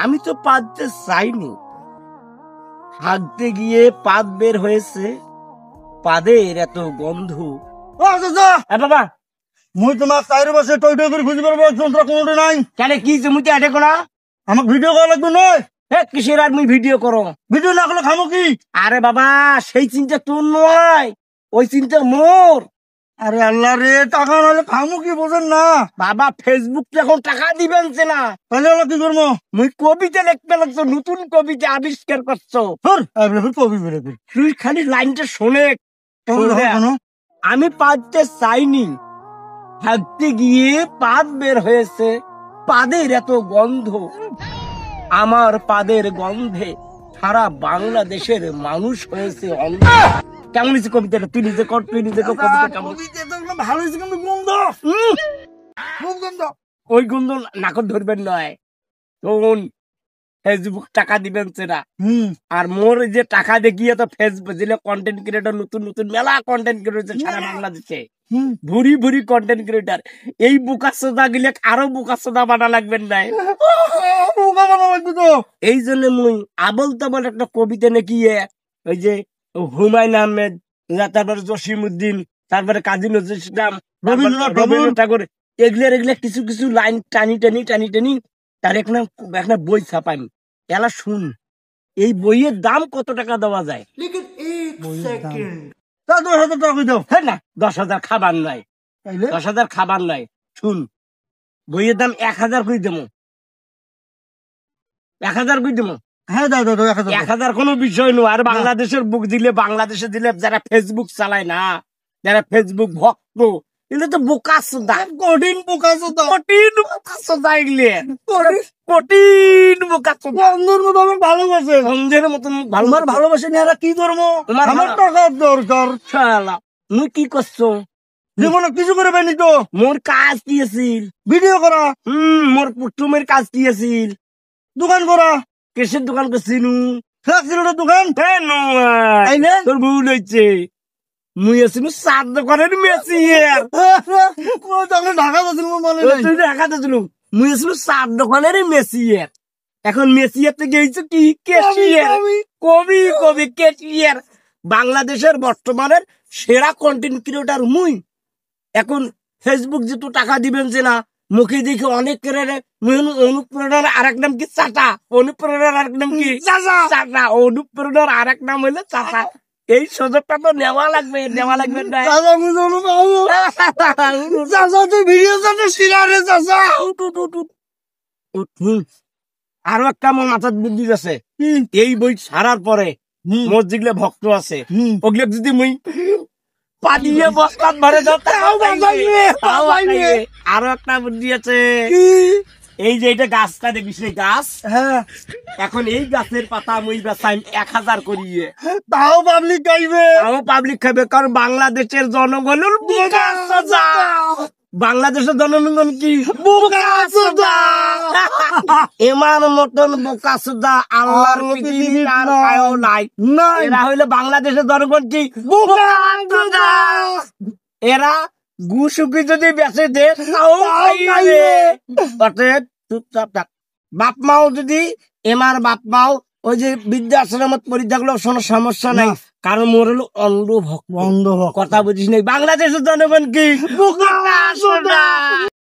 আমি তো পাদতে চাইনি, হাঁকতে গিয়ে পাদ বের হয়েছে, পাদের এত গন্ধ। বাবা মুই তোমার 4 বছর টইটই করে খুঁজে পারবো, যন্ত্র কোনোটা নাই। কেন কি মুই আটে কোনা আমাকে ভিডিও করা লাগবে নয়। কিসের আর মুই ভিডিও করো? ভিডিও না করলে খামো কি? আরে বাবা সেই চিন্তা তোর নয়, ওই চিন্তা মোর। আরে আল্লাহ রে, টাকা নাহলে খামো কি বোঝেন না? বাবা ফেসবুক এখন টাকা দিবেন না, তাহলে ওরা কি করবো? মুই কবিতা লিখতে লাগছো, নতুন কবিতা আবিষ্কার করছো। কবি বেরোবি তুই খালি লাইনটা শোনে। আমি পাদতে চাইনি, হাঁকতে গিয়ে পাদ বের হয়েছে, পাদের এত গন্ধ, আমার পাদের গন্ধে সারা বাংলাদেশের মানুষ হয়েছে অন্ধ। কেমন হয়েছে কবিতাটা? তুই নিজে কর, তুই নিজে কর কবিতা কেমন? ভালো হয়েছে কিন্তু গন্ধ, খুব গন্ধ। ওই গন্ধ নাকর ধরবেন নয়। তখন ফেসবুক টাকা দিবেন সেটা, আর মোর যে টাকা দেখিয়ে তো ফেসবুক দিলে কন্টেন্ট ক্রিয়েটর, নতুন নতুন মেলা কন্টেন্ট ক্রিয়েটর সারা বাংলাদেশে, ভুরি ভুরি কন্টেন্ট ক্রিয়েটর। এই বুকা সোদা গিলে আরো বুকা সোদা বানা লাগবেন নাই। এই জন্য মুই আবল তাবল একটা কবিতা নাকি, ওই যে হুমায়ুন আহমেদ, তারপরে জসিমউদ্দিন, তারপরে কাজী নজরুল ইসলাম, রবীন্দ্রনাথ ঠাকুর, এগুলা কিছু কিছু লাইন টানি টানি টানি টানি তার একটা বই ছাপাই। এলা শুন, এই বইয়ের দাম কত টাকা দেওয়া যায়? 10,000 টাকা দাও। হ্যাঁ না, 10,000 খাবার নাই, 10,000 খাবার নাই। শুন, বইয়ের দাম 1,000 করে দেবো, 1,000 করে দেবো। হ্যাঁ দাও দাও 1,000 কোনো বিষয় নয়। আর বাংলাদেশের বুক দিলে, বাংলাদেশে দিলে যারা ফেসবুক চালায় না, যারা ফেসবুক ভক্ত, এগুলো তো বোকা সোদা, কঠিন বোকা সোদা, কঠিন বোকা সোদা, এগুলো কঠিন বোকা সোদা। বন্ধুর মতো আমার ভালোবাসে, বন্ধুর মতন আমার ভালোবাসে না, এরা কি করবো? আমার টাকার দরকার। শালা মুই কি করছো? জীবনে কিছু করে পাইনি তো। মোর কাজ কি আছিল? ভিডিও করা। মোর পুটুমের কাজ কি আছিল? দোকান করা। কেসের দোকান করছিনু? ফ্লাক্সিলোডের দোকান। তোর ভুল হয়েছে, মুই আছিনু চার দোকানের মেসিয়ার। ঢাকা যাচ্ছিল, তুই ঢাকা যাচ্ছিল, মুই আছিনু চার দোকানের মেসিয়ার। এখন মেসিয়ার থেকে গেছে কি ক্যাশিয়ার। কবি কবি ক্যাশিয়ার। বাংলাদেশের বর্তমানের সেরা কন্টেন্ট ক্রিয়েটর মুই। এখন ফেসবুক যেহেতু টাকা দিবেন যে না, মুখে দেখে অনেক অনুপ্রেরণার আরেক নাম কি চাটা, অনুপ্রেরণার আরেক নাম কি চাটা, অনুপ্রেরণার আরেক নাম হইলে চাটা। এই সুযোগটা তো নেওয়া লাগবে, নেওয়া লাগবে না। আরো একটা আমার মাথার বুদ্ধি আছে, এই বই ছাড়ার পরে মোর যেগুলো ভক্ত আছে ওগুলো যদি মুই পানিয়ে বস্তাত ভরে দাও, আরো একটা বুদ্ধি আছে। এই যে এটা গাছটা দেখিস, গাছ, এখন এই গাছের পাতা মুই বেচাইম 1,000 করিয়ে, তাও পাবলিক খাইবে, তাও পাবলিক খাবে। কারণ বাংলাদেশের জনগণের বোকা সোদা, বাংলাদেশের জনগণ কি বোকা সোদা। এমার মতন বোকা সোদা আল্লাহর পৃথিবীর আর কায়ও নাই। এরা হইলে বাংলাদেশের জনগণ কি বোকা সোদা। এরা গুসুকি যদি বেঁচে দে তাও খাইবে। অতএব চুপচাপ থাক। বাপ মাও যদি, এমার বাপ মাও ওই যে বৃদ্ধাশ্রমত পড়ে থাকলেও কোনো সমস্যা নাই, কারণ মোর হলো অন্ধ ভক্ত। কথা বুঝিস নাই, বাংলাদেশের জনগণ কি বোকা সোদা।